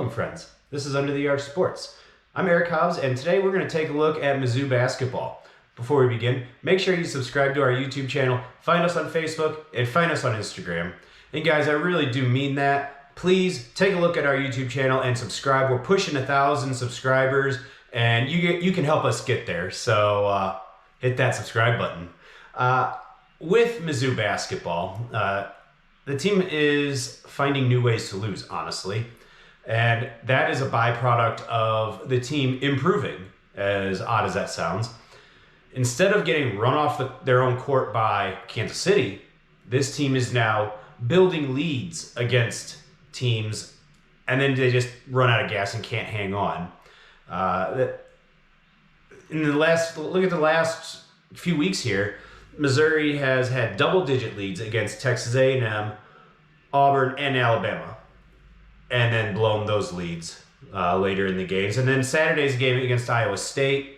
Welcome, friends. This is Under the Arch Sports. I'm Eric Hobbs, and today we're going to take a look at Mizzou basketball. Before we begin, make sure you subscribe to our YouTube channel, find us on Facebook, and find us on Instagram. And guys, I really do mean that. Please take a look at our YouTube channel and subscribe. We're pushing 1,000 subscribers, and you can help us get there. So hit that subscribe button. With Mizzou basketball, the team is finding new ways to lose, honestly. And that is a byproduct of the team improving, as odd as that sounds. Instead of getting run off their own court by Kansas City, this team is now building leads against teams, and then they just run out of gas and can't hang on. Look at the last few weeks here. Missouri has had double-digit leads against Texas A&M, Auburn, and Alabama, and then blown those leads later in the games. And then Saturday's game against Iowa State,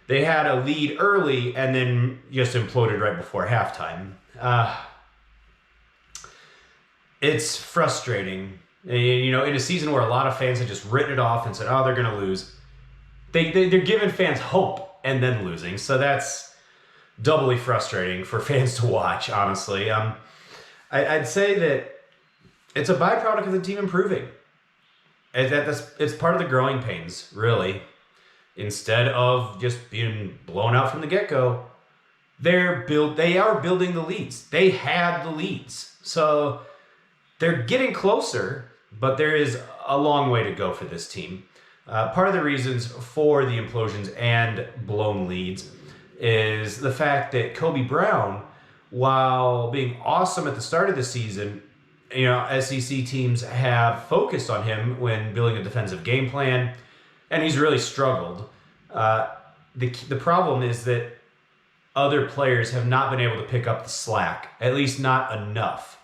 they had a lead early and then just imploded right before halftime. It's frustrating. You know, in a season where a lot of fans had just written it off and said, oh, they're going to lose, they're giving fans hope and then losing. So that's doubly frustrating for fans to watch, honestly. I'd say that it's a byproduct of the team improving. It's part of the growing pains, really. Instead of just being blown out from the get-go, they are building the leads. They had the leads. So they're getting closer, but there is a long way to go for this team. Part of the reasons for the implosions and blown leads is the fact that Kobe Brown, while being awesome at the start of the season, you know, SEC teams have focused on him when building a defensive game plan, and he's really struggled. The problem is that other players have not been able to pick up the slack, at least not enough.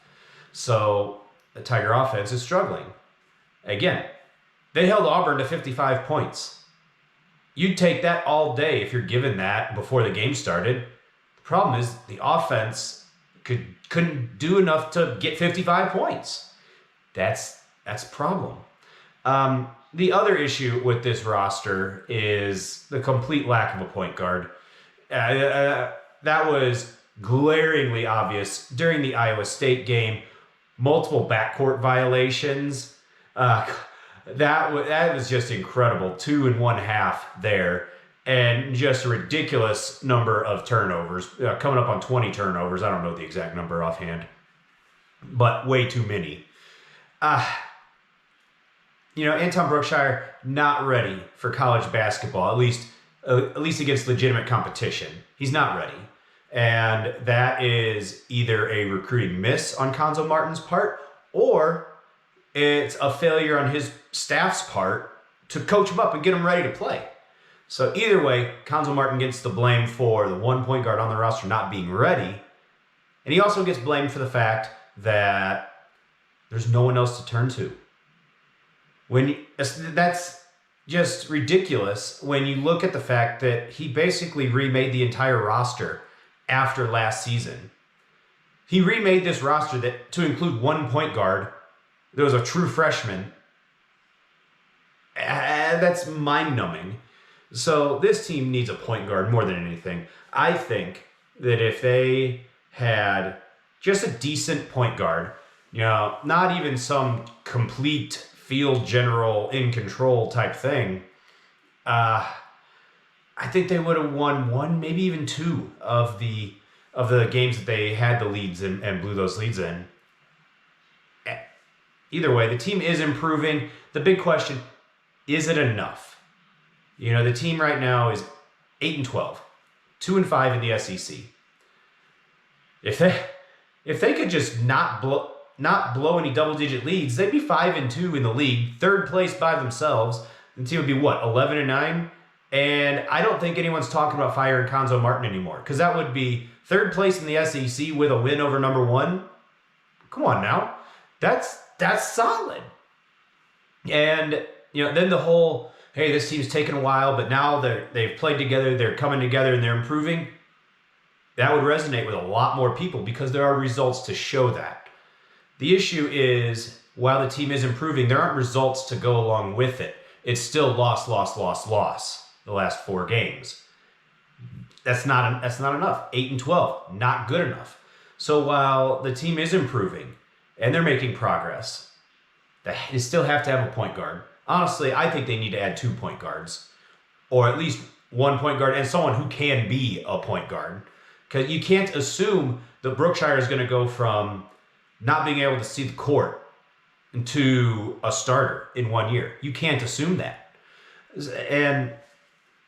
So the Tiger offense is struggling. Again, they held Auburn to 55 points. You'd take that all day if you're given that before the game started. The problem is the offense couldn't do enough to get 55 points. That's a problem. The other issue with this roster is the complete lack of a point guard. That was glaringly obvious during the Iowa State game. Multiple backcourt violations. That was just incredible. 2.5 there. And just a ridiculous number of turnovers. Coming up on 20 turnovers. I don't know the exact number offhand. But way too many. Anton Brookshire not ready for college basketball. At least against legitimate competition. He's not ready. And that is either a recruiting miss on Cuonzo Martin's part, or it's a failure on his staff's part to coach him up and get him ready to play. So either way, Cuonzo Martin gets the blame for the one point guard on the roster not being ready. And he also gets blamed for the fact that there's no one else to turn to. That's just ridiculous when you look at the fact that he basically remade the entire roster after last season. He remade this roster to include one point guard. There was a true freshman. That's mind-numbing. So this team needs a point guard more than anything. I think that if they had just a decent point guard, not even some complete field general in control type thing, I think they would have won one, maybe even two of the games that they had the leads and blew those leads in. Either way, the team is improving. The big question, is it enough? The team right now is 8-12, 2-5 in the SEC. If they could just not blow any double-digit leads, they'd be 5-2 in the league, third place by themselves. The team would be 11-9, and I don't think anyone's talking about firing Cuonzo Martin anymore, because that would be third place in the SEC with a win over number one. Come on now, that's solid. And then the whole, hey, this team's taken a while, but now they've played together, they're coming together, and they're improving. That would resonate with a lot more people because there are results to show that. The issue is while the team is improving, there aren't results to go along with it. It's still loss the last 4 games. That's not enough. 8-12, not good enough. So while the team is improving and they're making progress, they still have to have a point guard. Honestly, I think they need to add 2 point guards, or at least 1 point guard and someone who can be a point guard. Because you can't assume that Brookshire is going to go from not being able to see the court to a starter in 1 year. You can't assume that. And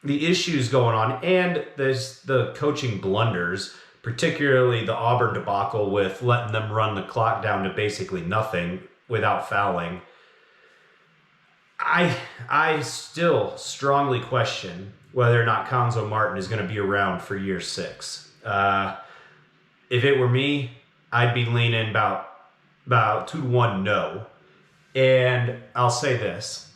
the issues going on, and there's the coaching blunders, particularly the Auburn debacle with letting them run the clock down to basically nothing without fouling. I still strongly question whether or not Cuonzo Martin is going to be around for year 6. If it were me, I'd be leaning about 2-1 no. And I'll say this.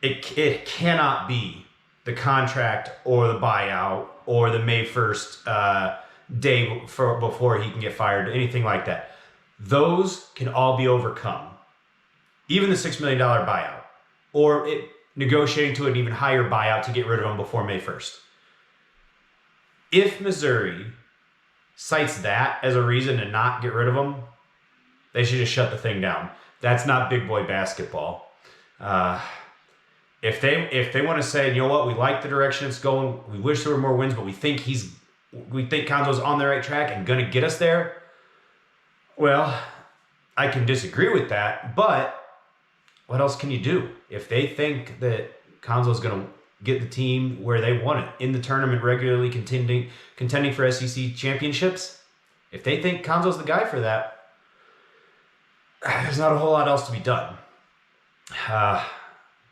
It cannot be the contract or the buyout or the May 1st day before he can get fired, anything like that. Those can all be overcome. Even the $6 million buyout, or negotiating to an even higher buyout to get rid of him before May 1st. If Missouri cites that as a reason to not get rid of him, they should just shut the thing down. That's not big boy basketball. If they want to say, you know what, we like the direction it's going, we wish there were more wins, but we think Cuonzo's on the right track and going to get us there, well, I can disagree with that, but what else can you do? If they think that Cuonzo's going to get the team where they want it, in the tournament regularly contending for SEC championships, if they think Cuonzo's the guy for that, there's not a whole lot else to be done.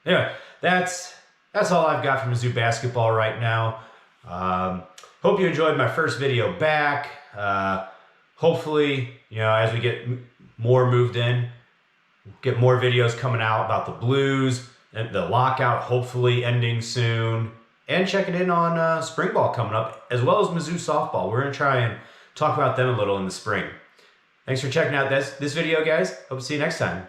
Anyway, that's all I've got from Mizzou basketball right now. Hope you enjoyed my first video back. Hopefully, as we get more moved in, get more videos coming out about the Blues, and the lockout hopefully ending soon, and checking in on spring ball coming up, as well as Mizzou softball. We're going to try and talk about them a little in the spring. Thanks for checking out this video, guys. Hope to see you next time.